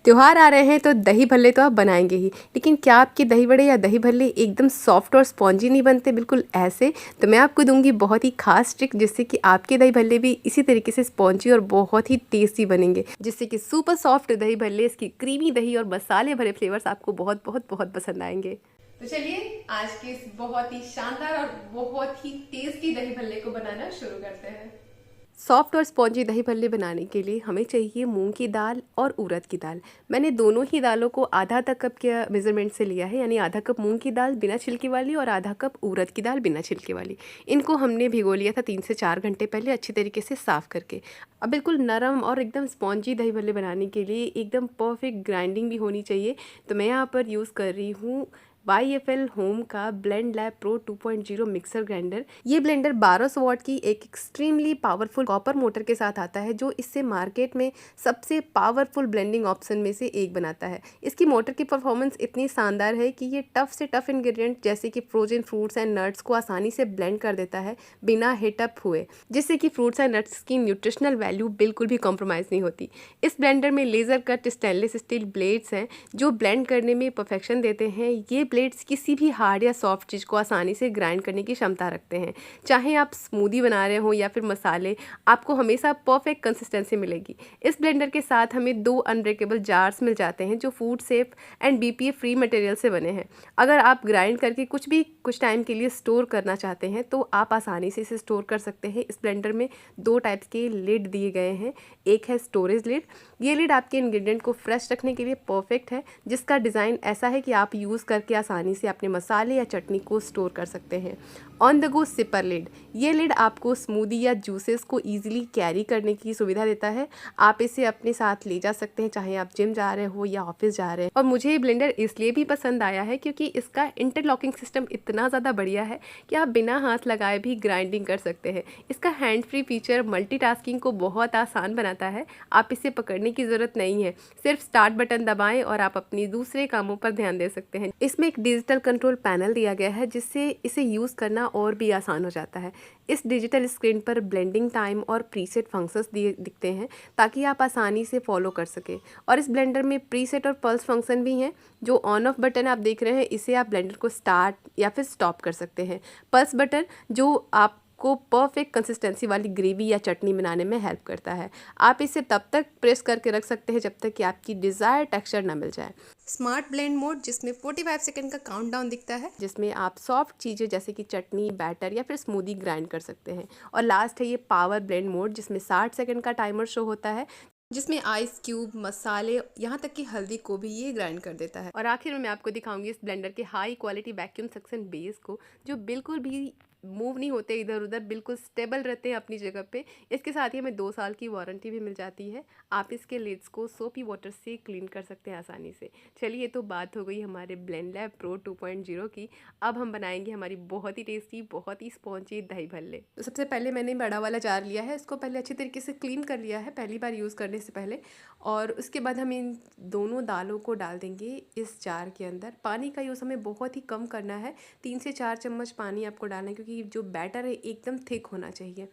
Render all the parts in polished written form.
त्योहार आ रहे हैं तो दही भल्ले तो आप बनाएंगे ही, लेकिन क्या आपके दही बड़े या दही भल्ले एकदम सॉफ्ट और स्पॉन्जी नहीं बनते बिल्कुल ऐसे? तो मैं आपको दूंगी बहुत ही खास ट्रिक, जिससे कि आपके दही भल्ले भी इसी तरीके से स्पॉन्जी और बहुत ही टेस्टी बनेंगे, जिससे कि सुपर सॉफ्ट दही भल्ले, इसकी क्रीमी दही और मसाले भरे फ्लेवर्स आपको बहुत बहुत बहुत पसंद आएंगे। तो चलिए आज के इस बहुत ही शानदार और बहुत ही टेस्टी दही भल्ले को बनाना शुरू करते हैं। सॉफ्ट और स्पॉन्जी दही भल्ले बनाने के लिए हमें चाहिए मूंग की दाल और उड़द की दाल। मैंने दोनों ही दालों को आधा आधा कप के मेज़रमेंट से लिया है, यानी आधा कप मूंग की दाल बिना छिलके वाली और आधा कप उड़द की दाल बिना छिलके वाली। इनको हमने भिगो लिया था 3 से 4 घंटे पहले, अच्छी तरीके से साफ़ करके। अब बिल्कुल नरम और एकदम स्पॉन्जी दही भल्ले बनाने के लिए एकदम परफेक्ट ग्राइंडिंग भी होनी चाहिए। तो मैं यहाँ पर यूज़ कर रही हूँ YFL होम का blend lab pro 2.0 mixer grinder. ये ब्लेंडर 1200 वाट की एक एक्सट्रीमली पावरफुल कॉपर मोटर के साथ आता है, जो इससे मार्केट में सबसे पावरफुल ब्लेंडिंग ऑप्शन में से एक बनाता है। इसकी मोटर की परफॉर्मेंस इतनी शानदार है कि ये टफ से टफ इंग्रेडिएंट जैसे कि फ्रोजन फ्रूट्स एंड नट्स को आसानी से ब्लेंड कर देता है बिना हीट अप हुए, जिससे कि फ्रूट्स एंड नट्स की न्यूट्रिशनल वैल्यू बिल्कुल भी कॉम्प्रोमाइज़ नहीं होती। इस ब्लेंडर में laser cut stainless steel blades हैं जो ब्लेंड करने में परफेक्शन देते हैं। ये ब्लेड्स किसी भी हार्ड या सॉफ्ट चीज़ को आसानी से ग्राइंड करने की क्षमता रखते हैं। चाहे आप स्मूदी बना रहे हो या फिर मसाले, आपको हमेशा परफेक्ट कंसिस्टेंसी मिलेगी। इस ब्लेंडर के साथ हमें 2 अनब्रेकेबल जार्स मिल जाते हैं जो food safe and BPA free material से बने हैं। अगर आप ग्राइंड करके कुछ भी कुछ टाइम के लिए स्टोर करना चाहते हैं तो आप आसानी से इसे स्टोर कर सकते हैं। इस ब्लेंडर में 2 टाइप्स के लिड दिए गए हैं। एक है स्टोरेज लिड। ये लिड आपके इंग्रेडिएंट को फ्रेश रखने के लिए परफेक्ट है, जिसका डिज़ाइन ऐसा है कि आप यूज़ करके आसानी से अपने मसाले या चटनी को स्टोर कर सकते हैं। On the go sipper lid. ये लिड आपको स्मूदी या जूसेस को ईजिली कैरी करने की सुविधा देता है। आप इसे अपने साथ ले जा सकते हैं, चाहे आप जिम जा रहे हो या ऑफिस जा रहे हैं। और मुझे ये ब्लेंडर इसलिए भी पसंद आया है क्योंकि इसका इंटरलॉकिंग सिस्टम इतना ज़्यादा बढ़िया है कि आप बिना हाथ लगाए भी ग्राइंडिंग कर सकते हैं। इसका हैंड फ्री फीचर मल्टीटास्किंग को बहुत आसान बनाता है। आप इसे पकड़ने की ज़रूरत नहीं है, सिर्फ स्टार्ट बटन दबाएं और आप अपनी दूसरे कामों पर ध्यान दे सकते हैं। इसमें एक डिजिटल कंट्रोल पैनल दिया गया है, जिससे इसे यूज़ करना और भी आसान हो जाता है। इस डिजिटल स्क्रीन पर ब्लेंडिंग टाइम और प्रीसेट फंक्शंस दिखते हैं, ताकि आप आसानी से फॉलो कर सकें। और इस ब्लेंडर में प्रीसेट और पल्स फंक्शन भी हैं। जो ऑन ऑफ बटन आप देख रहे हैं, इसे आप ब्लेंडर को स्टार्ट या फिर स्टॉप कर सकते हैं। पल्स बटन जो आपको परफेक्ट कंसिस्टेंसी वाली ग्रेवी या चटनी बनाने में हेल्प करता है। आप इसे तब तक प्रेस करके रख सकते हैं जब तक कि आपकी डिज़ायर टेक्सचर ना मिल जाए। स्मार्ट ब्लेंड मोड, जिसमें 45 सेकंड का काउंटडाउन दिखता है, जिसमें आप सॉफ्ट चीज़ें जैसे कि चटनी, बैटर या फिर स्मूदी ग्राइंड कर सकते हैं। और लास्ट है ये पावर ब्लेंड मोड, जिसमें 60 सेकंड का टाइमर शो होता है, जिसमें आइस क्यूब, मसाले, यहाँ तक कि हल्दी को भी ये ग्राइंड कर देता है। और आखिर में मैं आपको दिखाऊंगी इस ब्लेंडर के high quality vacuum suction base को, जो बिल्कुल भी मूव नहीं होते इधर उधर, बिल्कुल स्टेबल रहते हैं अपनी जगह पे। इसके साथ ही हमें 2 साल की वारंटी भी मिल जाती है। आप इसके लिड्स को सोपी वाटर से क्लीन कर सकते हैं आसानी से। चलिए, तो बात हो गई हमारे ब्लेंड लैब प्रो 2.0 की। अब हम बनाएंगे हमारी बहुत ही टेस्टी, बहुत ही स्पॉन्जी दही भल्ले। तो सबसे पहले मैंने बड़ा वाला जार लिया है, इसको पहले अच्छी तरीके से क्लीन कर लिया है पहली बार यूज़ करने से पहले। और उसके बाद हम इन दोनों दालों को डाल देंगे इस जार के अंदर। पानी का यूज़ हमें बहुत ही कम करना है, 3 से 4 चम्मच पानी आपको डालना है, क्योंकि जो बैटर है एकदम थिक होना चाहिए।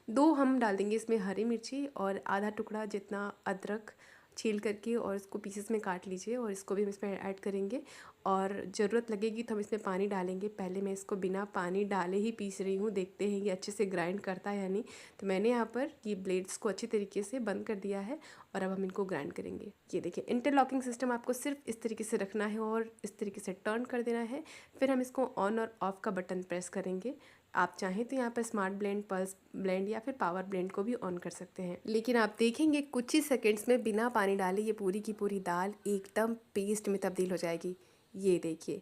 2 हम डाल देंगे इसमें हरी मिर्ची और आधा टुकड़ा जितना अदरक छील करके, और इसको पीसेस में काट लीजिए और इसको भी हम इसमें ऐड करेंगे। और ज़रूरत लगेगी तो हम इसमें पानी डालेंगे। पहले मैं इसको बिना पानी डाले ही पीस रही हूँ, देखते हैं ये अच्छे से ग्राइंड करता है या नहीं। तो मैंने यहाँ पर ये ब्लेड्स को अच्छी तरीके से बंद कर दिया है और अब हम इनको ग्राइंड करेंगे। ये देखिए, इंटरलॉकिंग सिस्टम आपको सिर्फ इस तरीके से रखना है और इस तरीके से टर्न कर देना है। फिर हम इसको ऑन और ऑफ का बटन प्रेस करेंगे। आप चाहें तो यहाँ पर स्मार्ट ब्लेंड, पल्स ब्लेंड या फिर पावर ब्लेंड को भी ऑन कर सकते हैं। लेकिन आप देखेंगे कुछ ही सेकंड्स में बिना पानी डाले ये पूरी की पूरी दाल एकदम पेस्ट में तब्दील हो जाएगी। ये देखिए,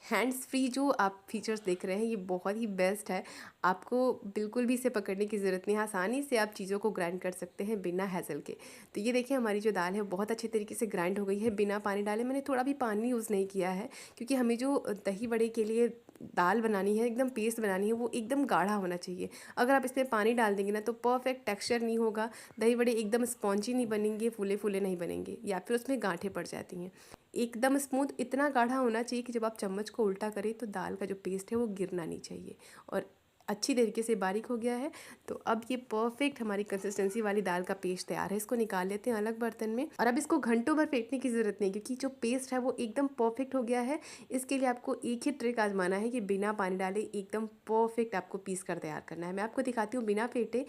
हैंड्स फ्री जो आप फीचर्स देख रहे हैं, ये बहुत ही बेस्ट है। आपको बिल्कुल भी इसे पकड़ने की ज़रूरत नहीं है, आसानी से आप चीज़ों को ग्राइंड कर सकते हैं बिना हैसल के। तो ये देखिए, हमारी जो दाल है वो बहुत अच्छे तरीके से ग्राइंड हो गई है बिना पानी डाले। मैंने थोड़ा भी पानी यूज़ नहीं किया है, क्योंकि हमें जो दही बड़े के लिए दाल बनानी है, एकदम पेस्ट बनानी है, वो एकदम गाढ़ा होना चाहिए। अगर आप इसमें पानी डाल देंगे ना तो परफेक्ट टेक्सचर नहीं होगा, दही बड़े एकदम स्पॉन्जी नहीं बनेंगे, फूले फूले नहीं बनेंगे, या फिर उसमें गांठें पड़ जाती हैं। एकदम स्मूथ इतना गाढ़ा होना चाहिए कि जब आप चम्मच को उल्टा करें तो दाल का जो पेस्ट है वो गिरना नहीं चाहिए। और अच्छी तरीके से बारीक हो गया है। तो अब ये परफेक्ट हमारी कंसिस्टेंसी वाली दाल का पेस्ट तैयार है। इसको निकाल लेते हैं अलग बर्तन में। और अब इसको घंटों भर फेंटने की ज़रूरत नहीं, क्योंकि जो पेस्ट है वो एकदम परफेक्ट हो गया है। इसके लिए आपको एक ही ट्रिक आजमाना है कि बिना पानी डाले एकदम परफेक्ट आपको पीस कर तैयार करना है। मैं आपको दिखाती हूँ बिना फेंटे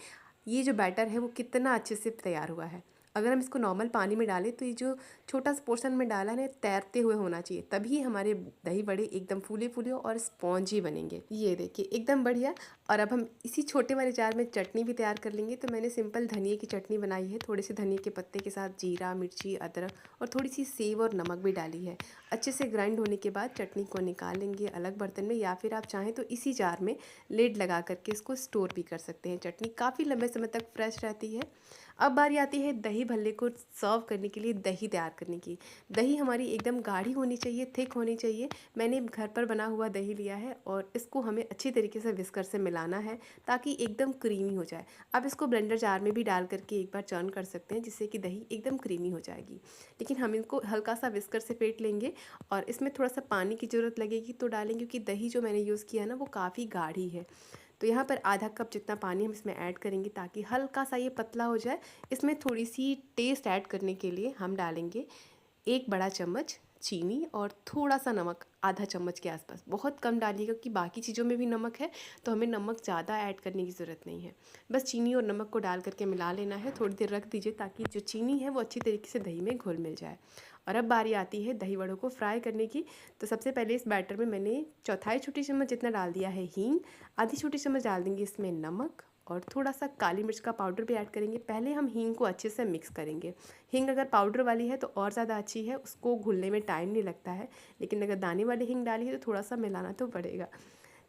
ये जो बैटर है वो कितना अच्छे से तैयार हुआ है। अगर हम इसको नॉर्मल पानी में डालें तो ये जो छोटा सा पोर्शन में डाला है तैरते हुए होना चाहिए, तभी हमारे दही बड़े एकदम फूले फूले और स्पॉन्जी बनेंगे। ये देखिए एकदम बढ़िया। और अब हम इसी छोटे वाले जार में चटनी भी तैयार कर लेंगे। तो मैंने सिंपल धनिए की चटनी बनाई है, थोड़े से धनिए के पत्ते के साथ जीरा, मिर्ची, अदरक और थोड़ी सी सेव और नमक भी डाली है। अच्छे से ग्राइंड होने के बाद चटनी को निकाल लेंगे अलग बर्तन में, या फिर आप चाहें तो इसी जार में लिड लगा करके इसको स्टोर भी कर सकते हैं। चटनी काफ़ी लंबे समय तक फ्रेश रहती है। अब बारी आती है दही भल्ले को सर्व करने के लिए दही तैयार करने की। दही हमारी एकदम गाढ़ी होनी चाहिए, थिक होनी चाहिए। मैंने घर पर बना हुआ दही लिया है और इसको हमें अच्छी तरीके से विस्कर से मिलाना है ताकि एकदम क्रीमी हो जाए। अब इसको ब्लेंडर जार में भी डाल करके एक बार चर्न कर सकते हैं, जिससे कि दही एकदम क्रीमी हो जाएगी। लेकिन हम इनको हल्का सा विस्कर से फेंट लेंगे और इसमें थोड़ा सा पानी की ज़रूरत लगेगी तो डालेंगे, क्योंकि दही जो मैंने यूज़ किया ना वो काफ़ी गाढ़ी है। तो यहाँ पर आधा कप जितना पानी हम इसमें ऐड करेंगे ताकि हल्का सा ये पतला हो जाए। इसमें थोड़ी सी टेस्ट ऐड करने के लिए हम डालेंगे 1 बड़ा चम्मच चीनी और थोड़ा सा नमक, आधा चम्मच के आसपास। बहुत कम डालिएगा क्योंकि बाकी चीज़ों में भी नमक है, तो हमें नमक ज़्यादा ऐड करने की ज़रूरत नहीं है। बस चीनी और नमक को डाल करके मिला लेना है, थोड़ी देर रख दीजिए ताकि जो चीनी है वो अच्छी तरीके से दही में घुल मिल जाए। और अब बारी आती है दही वड़ों को फ्राई करने की। तो सबसे पहले इस बैटर में मैंने चौथाई छोटी चम्मच जितना डाल दिया है हींग, आधी छोटी चम्मच डाल देंगे इसमें नमक और थोड़ा सा काली मिर्च का पाउडर भी ऐड करेंगे। पहले हम हींग को अच्छे से मिक्स करेंगे। हींग अगर पाउडर वाली है तो और ज़्यादा अच्छी है, उसको घुलने में टाइम नहीं लगता है। लेकिन अगर दाने वाली हींग डाली है तो थोड़ा सा मिलाना तो पड़ेगा।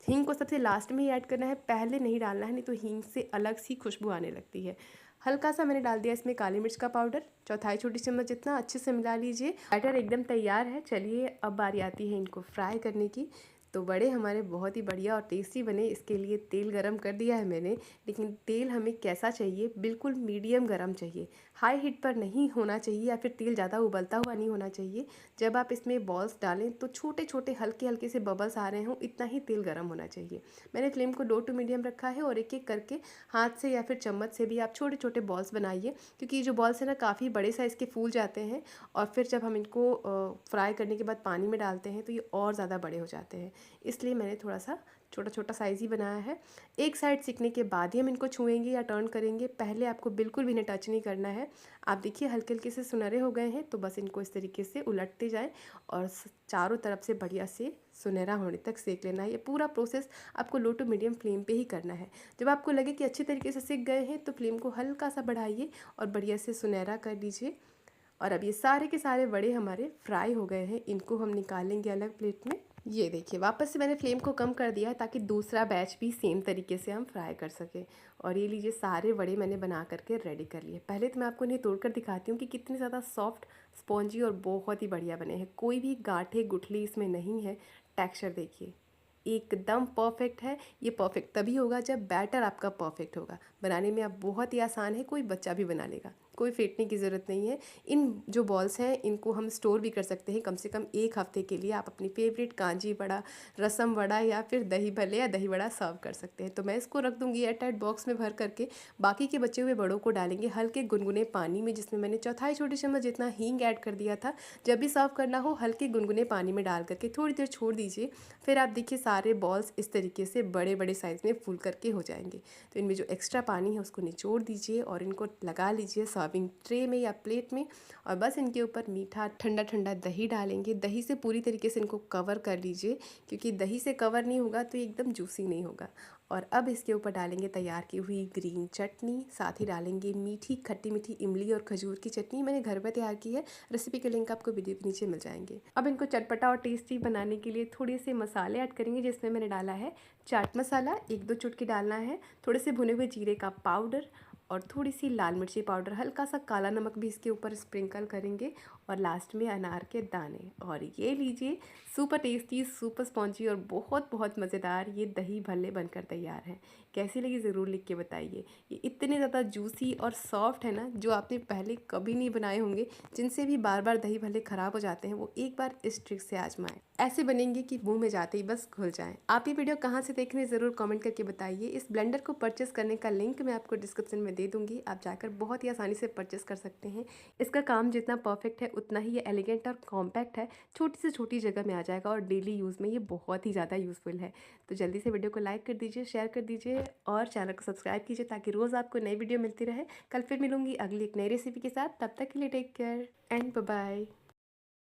हींग को सबसे लास्ट में ही ऐड करना है, पहले नहीं डालना है, नहीं तो हींग से अलग सी खुशबू आने लगती है। हल्का सा मैंने डाल दिया इसमें काली मिर्च का पाउडर, चौथाई छोटी चम्मच जितना। अच्छे से मिला लीजिए। बैटर एकदम तैयार है। चलिए अब बारी आती है इनको फ्राई करने की। तो बड़े हमारे बहुत ही बढ़िया और टेस्टी बने। इसके लिए तेल गरम कर दिया है मैंने, लेकिन तेल हमें कैसा चाहिए, बिल्कुल मीडियम गरम चाहिए, हाई हीट पर नहीं होना चाहिए या फिर तेल ज़्यादा उबलता हुआ नहीं होना चाहिए। जब आप इसमें बॉल्स डालें तो छोटे छोटे हल्के हल्के से बबल्स आ रहे हों, इतना ही तेल गरम होना चाहिए। मैंने फ्लेम को लो टू मीडियम रखा है और एक एक करके हाथ से या फिर चम्मच से भी आप छोटे छोटे बॉल्स बनाइए, क्योंकि ये जो बॉल्स हैं ना काफ़ी बड़े साइज़ के फूल जाते हैं और फिर जब हम इनको फ्राई करने के बाद पानी में डालते हैं तो ये और ज़्यादा बड़े हो जाते हैं। इसलिए मैंने थोड़ा सा छोटा छोटा साइज़ ही बनाया है। एक साइड सीखने के बाद ही हम इनको छुएंगे या टर्न करेंगे, पहले आपको बिल्कुल भी इन्हें टच नहीं करना है। आप देखिए हल्के हल्के से सुनहरे हो गए हैं, तो बस इनको इस तरीके से उलटते जाएं और चारों तरफ से बढ़िया से सुनहरा होने तक सेक लेना है। ये पूरा प्रोसेस आपको लो टू मीडियम फ्लेम पे ही करना है। जब आपको लगे कि अच्छी तरीके से सेक गए हैं तो फ्लेम को हल्का सा बढ़ाइए और बढ़िया से सुनहरा कर लीजिए। और अब ये सारे के सारे बड़े हमारे फ्राई हो गए हैं, इनको हम निकालेंगे अलग प्लेट में। ये देखिए वापस से मैंने फ्लेम को कम कर दिया ताकि दूसरा बैच भी सेम तरीके से हम फ्राई कर सकें। और ये लीजिए सारे बड़े मैंने बना करके रेडी कर लिए। पहले तो मैं आपको इन्हें तोड़कर दिखाती हूँ कि कितने ज़्यादा सॉफ्ट, स्पॉन्जी और बहुत ही बढ़िया बने हैं। कोई भी गांठे गुठली इसमें नहीं है। टेक्सचर देखिए एकदम परफेक्ट है। ये परफेक्ट तभी होगा जब बैटर आपका परफेक्ट होगा। बनाने में आप बहुत ही आसान है, कोई बच्चा भी बना लेगा, कोई फेंटने की ज़रूरत नहीं है। इन जो बॉल्स हैं इनको हम स्टोर भी कर सकते हैं कम से कम 1 हफ्ते के लिए। आप अपनी फेवरेट कांजी वड़ा, रसम वड़ा या फिर दही भल्ले या दही वड़ा सर्व कर सकते हैं। तो मैं इसको रख दूँगी एयर टाइट बॉक्स में भर करके। बाकी के बचे हुए बड़ों को डालेंगे हल्के गुनगुने पानी में, जिसमें मैंने चौथाई छोटी चम्मच जितना हींग ऐड कर दिया था। जब भी सर्व करना हो हल्के गुनगुने पानी में डाल करके थोड़ी देर छोड़ दीजिए। फिर आप देखिए सारे बॉल्स इस तरीके से बड़े बड़े साइज़ में फूल करके हो जाएंगे। तो इनमें जो एक्स्ट्रा पानी है उसको निचोड़ दीजिए और इनको लगा लीजिए सर्विंग ट्रे में या प्लेट में। और बस इनके ऊपर मीठा ठंडा ठंडा दही डालेंगे। दही से पूरी तरीके से इनको कवर कर लीजिए, क्योंकि दही से कवर नहीं होगा तो ये एकदम जूसी नहीं होगा। और अब इसके ऊपर डालेंगे तैयार की हुई ग्रीन चटनी, साथ ही डालेंगे मीठी खट्टी मीठी इमली और खजूर की चटनी। मैंने घर पर तैयार की है, रेसिपी के लिंक आपको वीडियो के नीचे मिल जाएंगे। अब इनको चटपटा और टेस्टी बनाने के लिए थोड़े से मसाले ऐड करेंगे, जिसमें मैंने डाला है चाट मसाला 1-2 चुटकी डालना है, थोड़े से भुने हुए जीरे का पाउडर और थोड़ी सी लाल मिर्ची पाउडर, हल्का सा काला नमक भी इसके ऊपर स्प्रिंकल करेंगे और लास्ट में अनार के दाने। और ये लीजिए, सुपर टेस्टी, सुपर स्पॉन्जी और बहुत बहुत मज़ेदार ये दही भल्ले बनकर तैयार हैं। कैसी लगी ज़रूर लिख के बताइए। ये इतने ज़्यादा जूसी और सॉफ्ट है ना, जो आपने पहले कभी नहीं बनाए होंगे, जिनसे भी बार बार दही भल्ले ख़राब हो जाते हैं, वो एक बार इस ट्रिक से आजमाएं। ऐसे बनेंगे कि मुंह में जाते ही बस घुल जाएं। आप ये वीडियो कहाँ से देख रहे हैं ज़रूर कमेंट करके बताइए। इस ब्लेंडर को परचेस करने का लिंक मैं आपको डिस्क्रिप्शन में दे दूँगी, आप जाकर बहुत ही आसानी से परचेस कर सकते हैं। इसका काम जितना परफेक्ट है उतना ही ये एलिगेंट और कॉम्पैक्ट है, छोटी से छोटी जगह में आ जाएगा और डेली यूज़ में ये बहुत ही ज़्यादा यूज़फुल है। तो जल्दी से वीडियो को लाइक कर दीजिए, शेयर कर दीजिए और चैनल को सब्सक्राइब कीजिए ताकि रोज़ आपको नई वीडियो मिलती रहे। कल फिर मिलूंगी अगली एक नई रेसिपी के साथ, तब तक के लिए take care and bye bye.